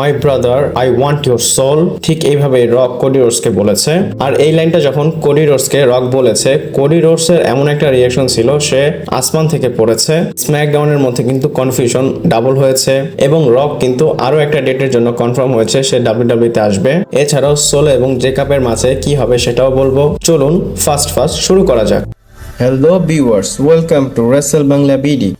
My brother I want your soul. ঠিক এইভাবে rock Cody রোডসকে বলেছে। আর এই লাইনটা যখন কোডি রোডসকে রক বলেছে, কোডি রোডসের এমন একটা রিঅ্যাকশন ছিল, সে আসমান থেকে পড়েছে। স্ম্যাকডাউনের মধ্যে কিন্তু কনফিউশন ডাবল হয়েছে এবং রক কিন্তু আরো একটা ডেটের জন্য কনফার্ম হয়েছে সে ডাব্লিউডাব্লিউ তে আসবে। এছাড়াও সোলো এবং জেকাবের মাঝে কি হবে সেটাও বলবো। চলুন ফার্স্ট শুরু করা যাক। Hello viewers, welcome to Rachel Bangla BD.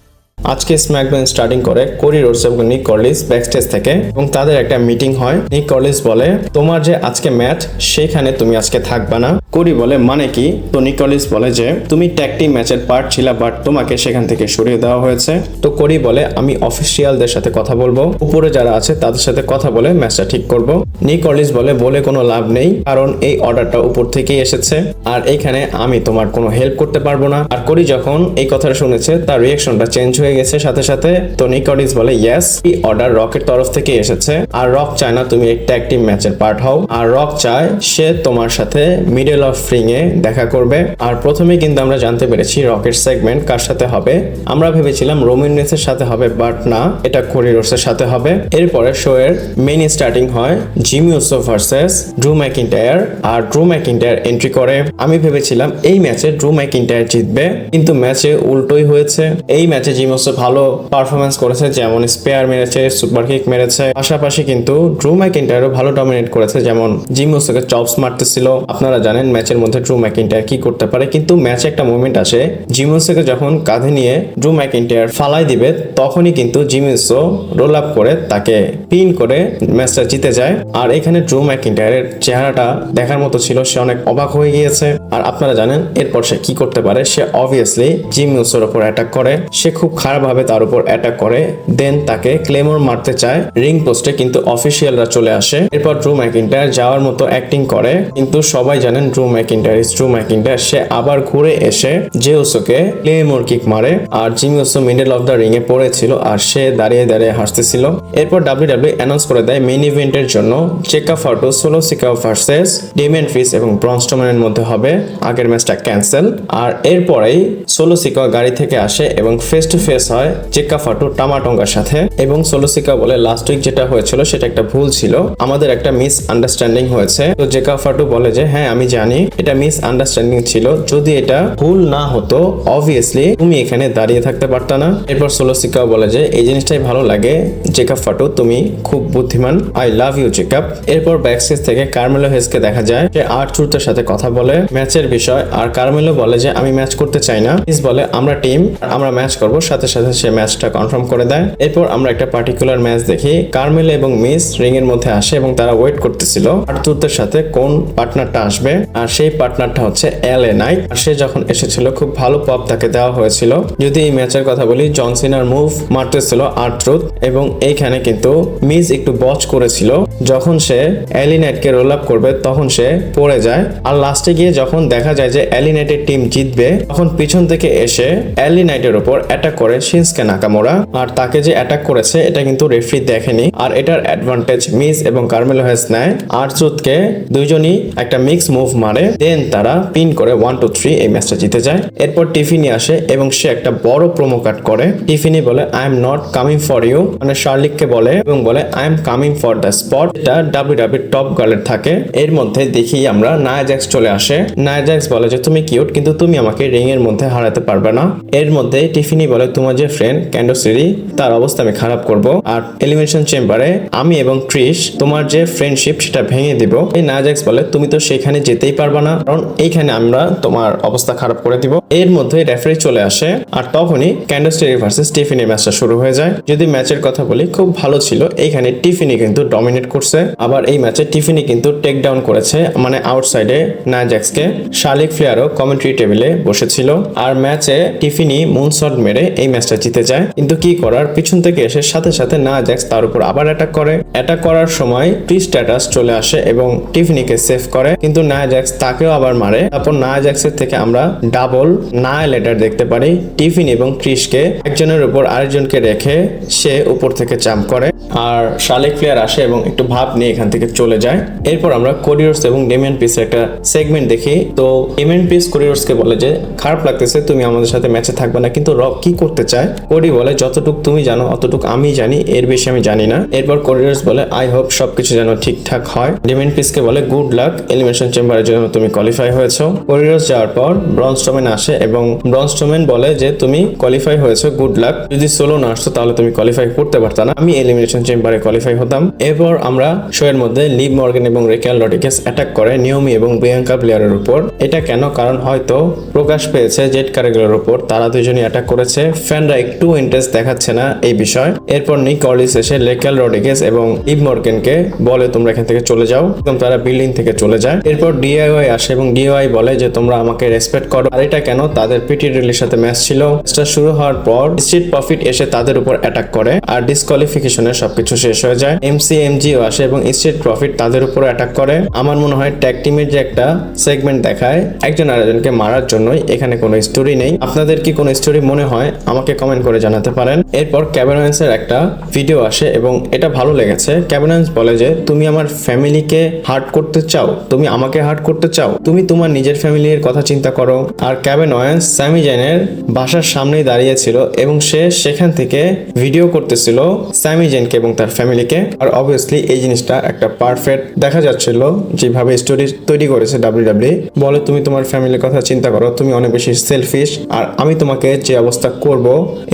আজকে স্ম্যাকডাউন স্টার্টিং করে কোডি রোডস এবং নিক কর্লিস ব্যাকস্টেজ থেকে এবং তাদের একটা মিটিং হয়। নিক কর্লিস বলে, তোমার যে আজকে ম্যাচ সেখানে তুমি আজকে থাকবা না। কোডি বলে, মানে কি? তো নিক কর্লিস বলে যে তুমি ট্যাগ টিম ম্যাচের পার্ট ছিলা, বাট তোমাকে সেখান থেকে সরিয়ে দেওয়া হয়েছে। তো কোডি বলে, আমি অফিসিয়ালদের সাথে কথা বলবো, উপরে যারা আছে তাদের সাথে কথা বলে ম্যাচটা ঠিক করব। নিক কর্লিস বলে কোনো লাভ নেই, কারণ এই অর্ডারটা উপর থেকেই এসেছে আর এইখানে আমি তোমার কোনো হেল্প করতে পারবো না। আর কোডি যখন এই কথাটা শুনেছে তার রিঅ্যাকশনটা চেঞ্জ হয়ে গেছে সাথে সাথে। তো নিক কর্লিস বলে, ইয়েস, এই অর্ডার রকের তরফ থেকে এসেছে আর রক চায় না তুমি এক ট্যাগ টিম ম্যাচের পার্ট হও। আর রক চায় সে তোমার সাথে মিডল অফ রিং এ দেখা করবে। আর প্রথমে কিন্তু আমরা জানতে পেরেছি রকের সেগমেন্ট কার সাথে হবে। আমরা ভেবেছিলাম রোমান রেন্স এর সাথে হবে, বাট না, এটা কোডি রোডস এর সাথে হবে। এরপরে শো এর মেইন স্টার্টিং হয় জিমি উসো ভার্সেস ড্রু ম্যাকিন্টায়ার। আর ড্রু ম্যাকিন্টায়ার এন্ট্রি করে। আমি ভেবেছিলাম এই ম্যাচে ড্রু ম্যাকিন্টায়ার জিতবে, কিন্তু ম্যাচে উল্টোই হয়েছে। এই ম্যাচে জিমি উসো ভালো পারফরমেন্স করেছে, যেমন স্পেয়ার মেরেছে, সুপার কিক মেরেছে। পাশাপাশি কিন্তু ড্রু ম্যাকিন্টায়ারও ভালো ডমিনেট করেছে, যেমন জিমি উসোকে চপস মারতেছিল। আপনারা জানেন ম্যাচের মধ্যে ড্রু ম্যাকিন্টায়ার কি করতে পারে, কিন্তু ম্যাচে একটা মোমেন্ট আসে, জিমি উসোকে যখন কাঁধে নিয়ে ড্রু ম্যাকিন্টায়ার ফালাই দিবে তখনই কিন্তু জিমি উসো রোল আপ করে তাকে পিন করে ম্যাচটা জিতে যায়। আর এখানে ড্রু ম্যাকিন্টায়ারের চেহারাটা দেখার মতো ছিল, সে অনেক অবাক হয়ে গিয়েছে। আর আপনারা জানেন এরপর সে কি করতে পারে, সে অবভিয়াসলি জিমি উসোর উপর অ্যাটাক করে। সে খুব খারাপ ভাবে তার উপর অ্যাটাক করে, দেন তাকে ক্লেমর মারতে চায় রিং পোস্টে, কিন্তু অফিসিয়ালরা চলে আসে। এরপর ড্রু ম্যাকিন্টায়ার যাওয়ার মতো অ্যাক্টিং করে, কিন্তু সবাই জানেন ড্রু ম্যাকিন্টায়ার ইজ ড্রু ম্যাকিন্টায়ার। সে আবার ঘুরে এসে জে উসোকে ক্লেমর কিক মারে আর Jimmy Uso middle of the ring এ পড়েছিল আর সে দাঁড়িয়ে দাঁড়িয়ে হাসতেছিল। এরপর ডাব্লিউডাব্লিউ অ্যানাউন্স করে দেয় মেইন ইভেন্টের জন্য Jacob Fatu Solo Sikoa versus Damian Priest এবং ব্রন স্ট্রোম্যানের মধ্যে হবে। আগের ম্যাচটা ক্যান্সেল। আর এরপরেই সোলো সিকা গাড়ি থেকে আসে এবং ফেস টু ফেস হয় চেকা ফার্টো টামাটঙ্গার সাথে। এবং সোলো সিকা বলে, লাস্ট উইক যেটা হয়েছিল সেটা একটা ভুল ছিল, আমাদের একটা মিস আন্ডারস্ট্যান্ডিং হয়েছে। তো চেকা ফার্টো বলে যে হ্যাঁ আমি জানি এটা মিস আন্ডারস্ট্যান্ডিং ছিল, যদি এটা ভুল না হতো অবভিয়াসলি তুমি এখানে দাঁড়িয়ে থাকতে পারতা না। এরপর সোলো সিকা বলে যে এই জিনিসটাই ভালো লাগে চেকা ফার্টো, তুমি খুব বুদ্ধিমান, আই লাভ ইউ চেকআপ। এরপর ব্যাকস্টেজ থেকে কার্মেলো হেজকে দেখা যায়, সে আর্ট্রুথের সাথে কথা বলে ম্যাচের বিষয়। আর কার্মেলো বলে যে আমি ম্যাচ করতে চাই না, হিজ বলে আমরা টিম, আমরা ম্যাচ করব। সাথে সাথে সে ম্যাচটা কনফার্ম করে দেয়। এরপর আমরা একটা পার্টিকুলার ম্যাচ দেখি, কার্মেলো এবং মিস রিং এর মধ্যে আসে এবং তারা ওয়েট করতেছিল আর্ট্রুথের সাথে কোন পার্টনারটা আসবে। আর সেই পার্টনারটা হচ্ছে এলএ নাইট। আর সে যখন এসেছিল খুব ভালো পপ তাকে দেওয়া হয়েছিল। যদি এই ম্যাচের কথা বলি, জন সিনার মুভ মারতেছিল আর্ট্রুথ এবং এইখানে কিন্তু মিস একটু বচ করেছিল। যখন সে এলি নাইটকে রোল আপ করবে তখন সে পড়ে যায়। আর লাস্টে গিয়ে যখন দেখা যায় যে এলি নাইটের টিম জিতবে, তখন পিছন থেকে এসে এলি নাইটের উপর অ্যাটাক করে শিনস্কে নাকামোরা। আর তাকে যে অ্যাটাক করেছে এটা কিন্তু রেফারি দেখেনি। আর এটার অ্যাডভান্টেজ মিস এবং কার্মেলো হেজ নেয়। আর্ট্রুথকে দুইজনই একটা মিক্স মুভ মারে, দেন তারা পিন করে 1 2 3 এই ম্যাচটা জিতে যায়। এরপর টিফিনি আসে এবং সে একটা বড় প্রোমো কাট করে। টিফিনি বলে I am not coming for you, মানে শার্লিককে বলে, এবং বলে I am coming for the spot. এটা ডাব্লিউডাব্লিউ টপ গার্লের থাকে। এর মধ্যে দেখি আমরা নায়া জ্যাক্স চলে আসে। নায়া জ্যাক্স বলে যে তুমি কিউট, কিন্তু তুমি আমাকে রিং এর মধ্যে হারাতে পারবে না। এর মধ্যে টিফিনি বলে তোমার যে ফ্রেন্ড ক্যান্ডোসিরি তার অবস্থা আমি খারাপ করব, আর এলিমিনেশন চেম্বারে আমি এবং ট্রিশ তোমার যে ফ্রেন্ডশিপ সেটা ভেঙে দিব। এই নায়া জ্যাক্স বলে তুমি তো সেখানে যেতেই পারবে না, কারণ এইখানে আমরা তোমার অবস্থা খারাপ করে দিব। এর মধ্যে রেফারি চলে আসে আর তখনই ক্যান্ডোসিরি ভার্সেস টিফিনি ম্যাচটা শুরু হয়ে যায়। যদি ম্যাচের কথা বলি খুব ভালো ছিল, এইখানে টিফিনি কিন্তু ডমিনেট করছে। আবার এই ম্যাচে টিফিনি কিন্তু টেক ডাউন করেছে, মানে আউটসাইডে নায়া জ্যাক্সকে। শার্লিক ফ্লেয়ারও কমেন্ট্রি টেবিলে বসেছিল। আর ম্যাচে টিফিনি মুনশট মেরে এই ম্যাচটা জিতে যায়। কিন্তু কি করার, পিছন থেকে এসে সাথে সাথে নায়া জ্যাক্স তার উপর আবার অ্যাটাক করে। অ্যাটাক করার সময় প্রি স্ট্যাটাস চলে আসে এবং টিফিনিকে সেভ করে, কিন্তু নায়া জ্যাক্স তাকেও আবার মারে। তারপর নায়া জ্যাক্সের থেকে আমরা ডাবল নায়ালেটার দেখতে পারি। টিফিনি এবং ক্রিসকে একজনের উপর আরেকজনকে রেখে সে উপর থেকে জাম্প করে। আর শার্লিক ফ্লেয়ার আসে এবং একটু ভাব নিয়ে এখান থেকে চলে যায়। এরপর আমরা কোডি রোডস এবং ডেমিয়ান প্রিস্টের একটা সেগমেন্ট দেখি। তো ডেমিয়ান প্রিস্ট কোডি রোডসকে বলে যে খারাপ লাগতেছে তুমি আমাদের সাথে ম্যাচে থাকবে না, কিন্তু রক কি করতে করতে চায়। কোডি বলে যতটুক তুমি জানো অতটুক আমি জানি, এর বেশি আমি জানি না। এরপর কোডি রোডস বলে আই হোপ সবকিছু যেন ঠিকঠাক হয়। ডেমিয়ান প্রিস্টকে বলে গুড লাক, এলিমিনেশন চেম্বারের জন্য তুমি কোয়ালিফাই হয়েছো। কোডি রোডস যাওয়ার পর ব্রন স্ট্রোম্যান আসে এবং ব্রন স্ট্রোম্যান বলে যে তুমি কোয়ালিফাই হয়েছো, গুড লাক, যদি সোলো না আসতো তাহলে তুমি কোয়ালিফাই করতে পারতা না, আমি এলিমিনেশন চেম্বারে কোয়ালিফাই হতাম। এরপর আমরা শো এর মধ্যে লিভ মর্গান এবং রেকেল রড্রিগেজ অ্যাটাক করে নিওমি এবং বিয়াঙ্কা ব্লেয়ারের উপর। এটা কেন? কারণ হয়তো প্রকাশ পেয়েছে জেড কারেগলের উপর, তারা দুজনই অ্যাটাক করেছে, ফ্যানরা একটু ইন্টারেস্ট দেখাচ্ছে না এই বিষয়। এরপর নিক অর্লিস এসে রেকেল রড্রিগেজ এবং লিভ মর্গানকে বলে তোমরা এখান থেকে চলে যাও, এবং তারা বিল্ডিং থেকে চলে যায়। এরপর ডিআইওয়াই আসে এবং ডিআইওয়াই বলে যে তোমরা আমাকে রেসপেক্ট করো। আর এটা কেন? তাদের পিটি রিলির সাথে ম্যাচ ছিল, ম্যাচটা শুরু হওয়ার পর স্ট্রিট প্রফিট এসে তাদের উপর অ্যাটাক করে আর ডিসকোয়ালিফিকেশনে সবকিছু শেষ হয়ে যায়। এমসিএমজিও আসে এবং স্ট্রিট প্রফিট তাদের উপর অ্যাটাক করে। আমার মনে হয় ট্যাগ টিমের যে একটা সেগমেন্ট দেখায় একজন আরেকজনকে মারার জন্যই, এখানে কোনো স্টোরি নেই। আপনাদের কি কোনো স্টোরি মনে হয় আমাকে কমেন্ট করে জানাতে পারেন। এরপর কেভিন ওয়েন্সের একটা ভিডিও আসে এবং এটা ভালো লেগেছে। কেভিন ওয়েন্স বলে যে তুমি আমার ফ্যামিলিকে হার্ট করতে চাও, তুমি আমাকে হার্ট করতে চাও, তুমি তোমার নিজের ফ্যামিলির কথা চিন্তা করো। আর কেভিন ওয়েন্স স্যামি জেনের বাসার সামনেই দাঁড়িয়েছিল এবং সে সেখান থেকে ভিডিও করতেছিল স্যামি জেনকে এবং তার ফ্যামিলিকে। আর অবভিয়াসলি এই জিনিসটা একটা পারফেক্ট দেখা যাচ্ছিল যেভাবে স্টোরি তৈরি করেছে ডাব্লিউডাব্লিউই। বলে তুমি তোমার ফ্যামিলির কথা চিন্তা করো, তুমি অনেক বেশি সেলফিশ, আর আমি তোমাকে যে অবস্থা করব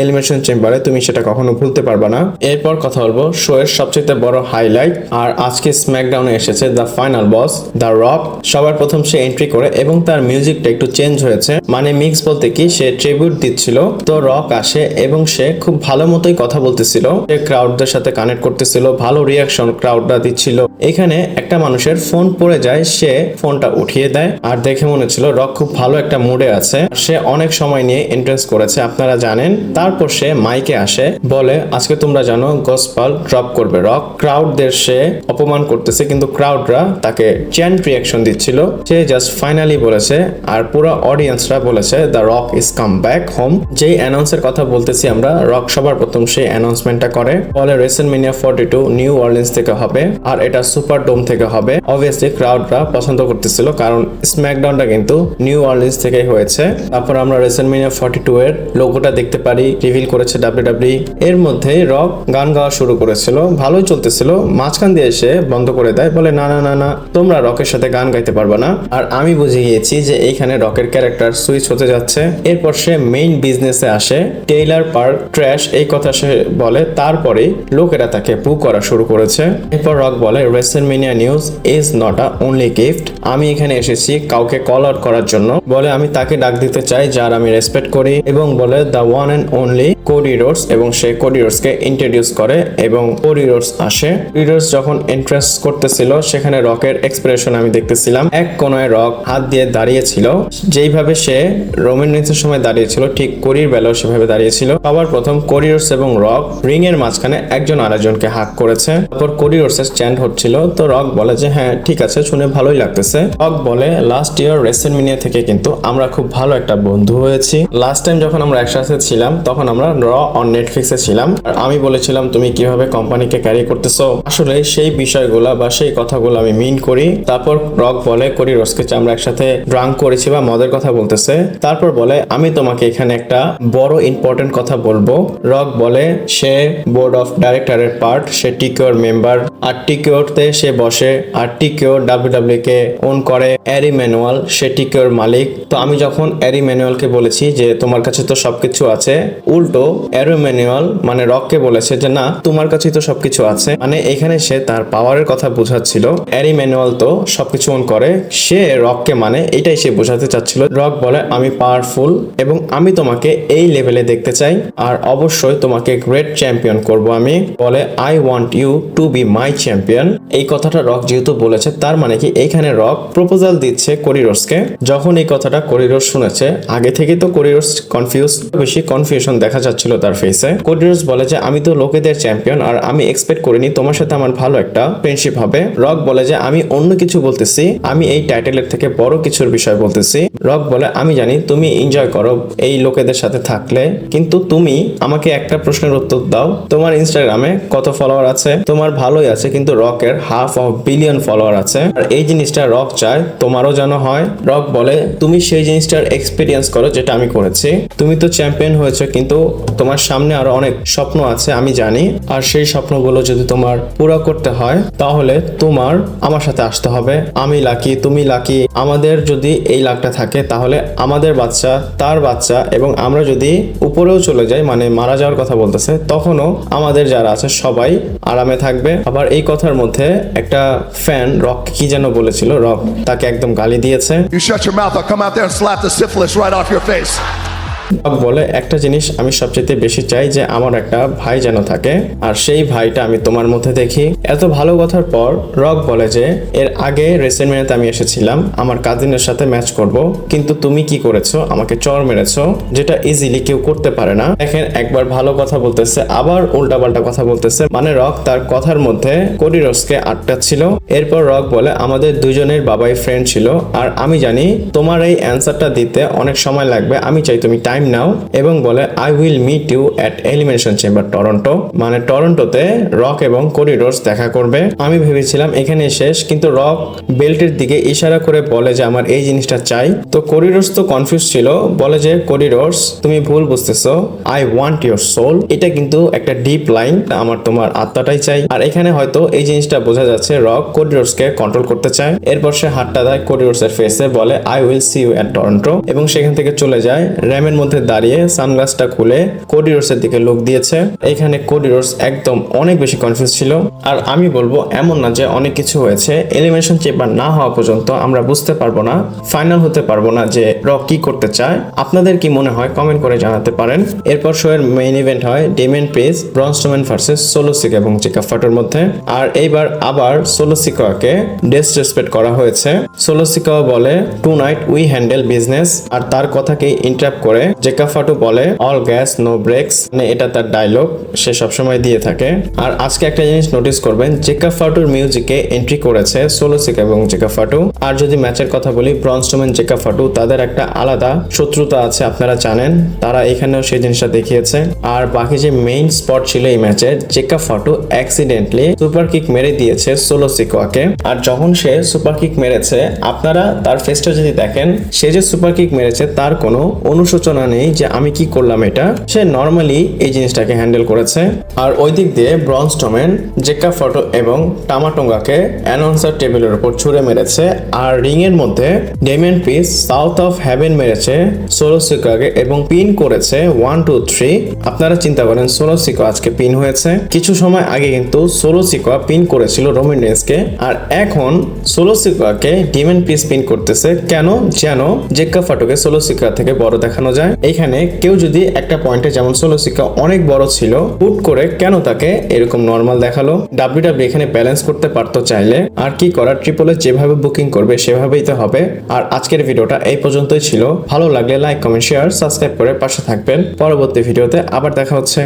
এলিমিনেশন চেম্বারে তুমি সেটা কখনো ভুলতে পারবা না। এরপর কথা বলবো শো এর সবচেয়ে বড় হাইলাইট, আর আজকে স্ম্যাকডাউনে এসেছে the final boss the rock. সবার প্রথম সে এন্ট্রি করে এবং তার মিউজিকটা একটু চেঞ্জ হয়েছে, মানে মিক্স বলতে কি সে ট্রিবিউট দিচ্ছিল। তো রক আসে এবং সে খুব ভালো মতোই কথা বলতেছিল, সে ক্রাউডদের সাথে কানেক্ট করতেছিল, ভালো রিয়াকশন ক্রাউডরা দিচ্ছিল। এখানে একটা মানুষের ফোন পড়ে যায়, সে ফোনটা উঠিয়ে দেয় আর দেখে মনে হচ্ছিল রক খুব ভালো একটা মুডে আছে, সে অনেক সময় নিয়ে এন্ট্রেন্স করেছে আপনারা জানেন। তারপর সে মাইকে আসে, বলে আজকে তোমরা জানো গসপাল ড্রপ করবে রক। ক্রাউডদের সে অপমান করতেছে কিন্তু ক্রাউডরা তাকে চ্যান্ট রিয়াকশন দিচ্ছিল। সে জাস্ট ফাইনালি বলেছে আর পুরো অডিয়েন্সরা বলেছে the Rock is come back home. যেই অ্যানাউন্সের কথা বলতেছি আমরা, রক সবার প্রথম সেই অ্যানাউন্সমেন্টটা করে, বলে রেসলম্যানিয়া 42 নিউ অরলিন্স থেকে হবে আর এটা সুপার ডোম থেকে হবে। অবভিয়াসলি ক্রাউডরা পছন্দ করতেছিল কারণ স্ম্যাকডাউনটা কিন্তু নিউ অরলিন্স থেকেই হয়েছে। তারপর আমরা রেসলম্যানিয়া 42 এর লোগোটা দেখতে পারি, রিভিল করেছে ডাব্লিউডাব্লিউই। এর মধ্যে রক গান গাওয়া শুরু করেছিল, ভালোই চলতেছিল, মাঝখান দিয়ে এসে বন্ধ করে দেয়, বলে না না না না তোমরা রকের সাথে গান গাইতে পারবে না। আর আমি বুঝে গিয়েছি যে এইখানে রকের ক্যারেক্টার সুইচ হতে যাচ্ছে। এরপর সে মেইন বিজনেসে আসে, টেইলার পার্ক ট্র্যাশ এই কথা সে বলে, তারপরে লোকেরা তাকে বু করা শুরু করেছে। এরপর রক বলে WrestleMania news is not a only gift, আমি এখানে এসেছি কাউকে কল আউট করার জন্য। বলে আমি তাকে ডাক দিতে চাই যার আমি রেসপেক্ট করি, এবং বলে the one and only Cody Rhodes, এবং সে কোডি রোডসকে ইন্ট্রোডিউস করে এবং কোডি রোডস আসে। কোডি রোডস যখন এন্ট্রেন্স করতেছিল সেখানে রকের এক্সপ্রেশন আমি দেখতেছিলাম, এক কোনায় রক হাত দিয়ে দাঁড়িয়েছিল, যেইভাবে সে রোমান রিন্সের সময় দাঁড়িয়েছিল ঠিক কোডির বেলাও সেভাবে দাঁড়িয়েছিল। সবার প্রথম কোডি রোডস এবং রক রিং এর মাঝখানে একজন আরেকজনকে হাক করেছে। তারপর কোডি রোডসের চ্যান্ট হচ্ছিল, তো রক বলে যে হ্যাঁ ঠিক আছে, শুনে ভালোই লাগতেছে। রক বলে লাস্ট ইয়ার রেসলম্যানিয়া থেকে কিন্তু আমরা খুব ভালো একটা বন্ধু হয়েছি। লাস্ট টাইম যখন আমরা একসাথে ছিলাম তখন আমরা র অন নেটফ্লিক্সে ছিলাম, আর আমি বলেছিলাম তুমি কিভাবে কোম্পানিকে ক্যারি করতেছো, আসলে সেই বিষয়গুলা বা সেই কথাগুলো আমি মিন করি। তারপর রক বলে কোডি রোডসকে আমরা একসাথে ড্রাঙ্ক করেছি বা মদের কথা বলতেছে। তারপর বলে আমি তোমাকে এখানে একটা বড় ইম্পর্টেন্ট কথা বলবো। রক বলে সে বোর্ড অফ ডাইরেক্টরের পার্ট, সে টিকিওর মেম্বার, আর টিকিওরতে সে বসে, আর টিকিওর ডাব্লিউডাব্লিউ কে ওন করে। অ্যারি ম্যানুয়াল সে টিকিওর মালিক। তো আমি যখন অ্যারি ম্যানুয়ালকে বলেছি যে তোমার কাছে তো সবকিছু আছে, উল্টো অ্যারি ম্যানুয়াল মানে রককে বলেছে যে না তোমার কাছেই তো সবকিছু আছে, মানে এখানে সে তার পাওয়ারের কথা বোঝাচ্ছিল। অ্যারি ম্যানুয়াল তো সবকিছু ওন করে, সে রককে মানে এটাই সে বোঝাতে চাচ্ছিল। রক বলে আমি পাওয়ারফুল এবং আমি তোমাকে এই লেভেলে দেখতে চাই, আর অবশ্যই তোমাকে গ্রেট চ্যাম্পিয়ন করব আমি। বলে I want you to be my champion. এই কথাটা রক যেহেতু বলেছে তার মানে কি এইখানে রক প্রপোজাল দিচ্ছে কোডি রোডসকে। যখন এই কথাটা কোডি রোডস শুনেছে, আগে থেকে তো কোডি রোডস কনফিউজ, বেশি কনফিউশন দেখা যাচ্ছিল তার ফেসে। কোডি রোডস বলে যে আমি তো লোকেদের চ্যাম্পিয়ন আর আমি এক্সপেক্ট করিনি তোমার সাথে আমার ভালো একটা ফ্রেন্ডশিপ হবে। রক বলে যে আমি অন্য কিছু বলতেছি, আমি এই টাইটেলের থেকে বড় কিছুর বিষয় বলতেছি। রক বলে আমি জানি তুমি এনজয় করো এই লোকেদের সাথে থাকলে, কিন্তু তুমি আমাকে একটা প্রশ্নের উত্তর দাও, তোমার ইনস্টাগ্রামে কত ফলোয়ার আছে? তোমার ভালোই আছে, কিন্তু রকের 500 বিলিয়ন ফলোয়ার আছে, আর এই জিনিসটা রক চায় তোমারও যেন হয়। রক বলে তুমি সেই জিনিসটার এক্সপিরিয়েন্স করো যেটা আমি করেছি, তুমি তো চ্যাম্পিয়ন হয়েছে, কিন্তু তোমার সামনে আরো অনেক স্বপ্ন আছে আমি জানি। আর সেই স্বপ্নগুলো যদি তোমার পুরো করতে হয় তাহলে তোমার আমার সাথে আসতে হবে। আমি লাকি, তুমি লাকি, আমাদের যদি এই লাকটা থাকে তাহলে আমাদের বাচ্চা, তার বাচ্চা এবং আমরা যদি উপরেও চলে যাই, মানে মারা যাওয়ার কথা বলতেছে, তখনও আমাদের যারা আছে সবাই আরামে থাকবে। আবার এই কথার মধ্যে একটা ফ্যান রক কি যেন বলেছিল, রক তাকে একদম গালি দিয়েছে। You shut your mouth, I'll come out there and slap the syphilis right off your face. Rock বলে একটা জিনিস আমি সবচেয়ে বেশি চাই যে আমার একটা ভাই যেন থাকে, আর সেই ভাইটা আমি তোমার মধ্যে দেখি। এত ভালো কথার পর রক বলে যে এর আগে রেসেলম্যানিয়াতে আমি এসেছিলাম আমার কাজিনের সাথে ম্যাচ করব, কিন্তু তুমি কি করেছো, আমাকে চর মেরেছো, যেটা ইজিলি কেউ করতে পারে না। দেখেন একবার ভালো কথা বলতেছে আবার উল্টাপাল্টা কথা বলতেছে, মানে রক তার কথার মধ্যে কোডি রোডসকে আটকাচ্ছিল। এরপর রক বলে আমাদের দুজনের বাবাই ফ্রেন্ড ছিল, আর আমি জানি তোমার এই অ্যান্সারটা দিতে অনেক সময় লাগবে, আমি চাই তুমি টাইম নাও। এবং বলে I will meet you at Elimination Chamber Toronto, মানে টরন্টোতে রক এবং কোডি রোডস দেখা করবে। আমি ভেবেছিলাম এখানে শেষ, কিন্তু রক বেল্টের দিকে ইশারা করে বলে যে আমার এই জিনিসটা চাই। তো কোডি রোডস তো কনফিউজ ছিল, বলে যে কোডি রোডস তুমি ভুল বুঝতেছো, আই ওয়ান্ট ইউর সোল। এটা কিন্তু একটা ডিপ লাইন, আমার তোমার আত্মাটাই চাই। আর এখানে হয়তো এই জিনিসটা বোঝা যাচ্ছে রক কোডি রোডসকে কন্ট্রোল করতে চায়। এরপর সে হাতটা দেয় কোডি রোডসের ফেসে, বলে I will see you at Toronto, এবং সেখান থেকে চলে যায়। র্যামের মধ্যে দাঁড়িয়ে সানগ্লাসটা খুলে কোডি রোডসের দিকে লুক দিয়েছে। এখানে কোডি রোডস একদম অনেক বেশি কনফিউজ ছিল। আর আমি বলবো এমন না যে অনেক কিছু হয়েছে, এলিমিনেশন চেম্বার না হওয়া পর্যন্ত আমরা বুঝতে পারবো না, ফাইনাল হতে পারবো না যে রক কি করতে চায়। আপনাদের কি মনে হয় কমেন্ট করে জানাতে পারেন। এরপর শো এর মেইন ইভেন্ট হয় Damian Priest, Bron Strowman versus Solo Sikoa এবং জেকাব ফাটোর মধ্যে। আর এইবার আবার সোলো সিকাকে ডিসরেসপেক্ট করা হয়েছে। সোলো সিকা বলে tonight we handle business, আর তার কথাকে ইন্টারাপ্ট করে জেকাব ফাটো বলে অল গ্যাস নো ব্রেকস, মানে এটা তার ডায়লগ, সে সবসময় দিয়ে থাকে। আর আজকে একটা জিনিস নোটিস করবেন, জেকাব ফাটোর মিউজিকে এন্ট্রি করেছে সোলো সিকা এবং জেকাব ফাটো। আর যদি ম্যাচের কথা বলি, ব্রন স্ট্রোম্যান জেকাব ফাটো তাদের একটা আলাদা শত্রুতা আছে, আপনারা জানেন, তারা এখানেও সেই জিনিসটা দেখিয়েছে। আর বাকি যে মেইন স্পট ছিল এই ম্যাচের, জেকাব ফাটো অ্যাক্সিডেন্টলি সুপার কিক মেরে দিয়েছে সোলো সিকাকে। আর যখন সে সুপার কিক মেরেছে, আপনারা তার ফেসটা যদি দেখেন, সে যে সুপার কিক মেরেছে তার কোনো অনুশোচনা নেই যে আমি কি করলাম, এটা সে নরমালি এই জিনিসটাকে হ্যান্ডেল করেছে। আর ওই দিক দিয়ে ব্রন স্ট্রোম্যান জেকাব ফাটো এবং টামাটোঙ্গাকে অ্যানাউন্সার টেবিলের উপর ছুঁড়ে মেরেছে। আর রিং এর মধ্যে Damian priest south of haven মেরেছে সোলো সিকাকে এবং পিন করেছে 1 2 3। আপনারা চিন্তা করেন সোলো সিকা আজকে পিন হয়েছে, কিছু সময় আগে কিন্তু সোলো সিকা পিন করেছিল রোমান রেন্সকে, আর এখন সোলো সিকাকে ডেমিয়ান প্রিস্ট পিন করতেছে। কেন? যেন জেকাব ফাটোকে সোলো সিকা থেকে বড় দেখানো যায়। এইখানে কেউ যদি একটা পয়েন্টে, যেমন সোলো সিকা অনেক বড় ছিল, হুট করে কেন তাকে এরকম নর্মাল দেখালো? ডাব্লিউডাব্লিউ এখানে ব্যালেন্স করতে পারতো চাইলে। আর কি করার, ট্রিপল এইচ যেভাবে বুকিং করবে সেভাবেই তো হবে। আর আজকের ভিডিওটা এই পর্যন্তই ছিল। ভালো লাগলে লাইক, কমেন্ট, শেয়ার, সাবস্ক্রাইব করে পাশে থাকবেন। পরবর্তী ভিডিওতে আবার দেখা হচ্ছে।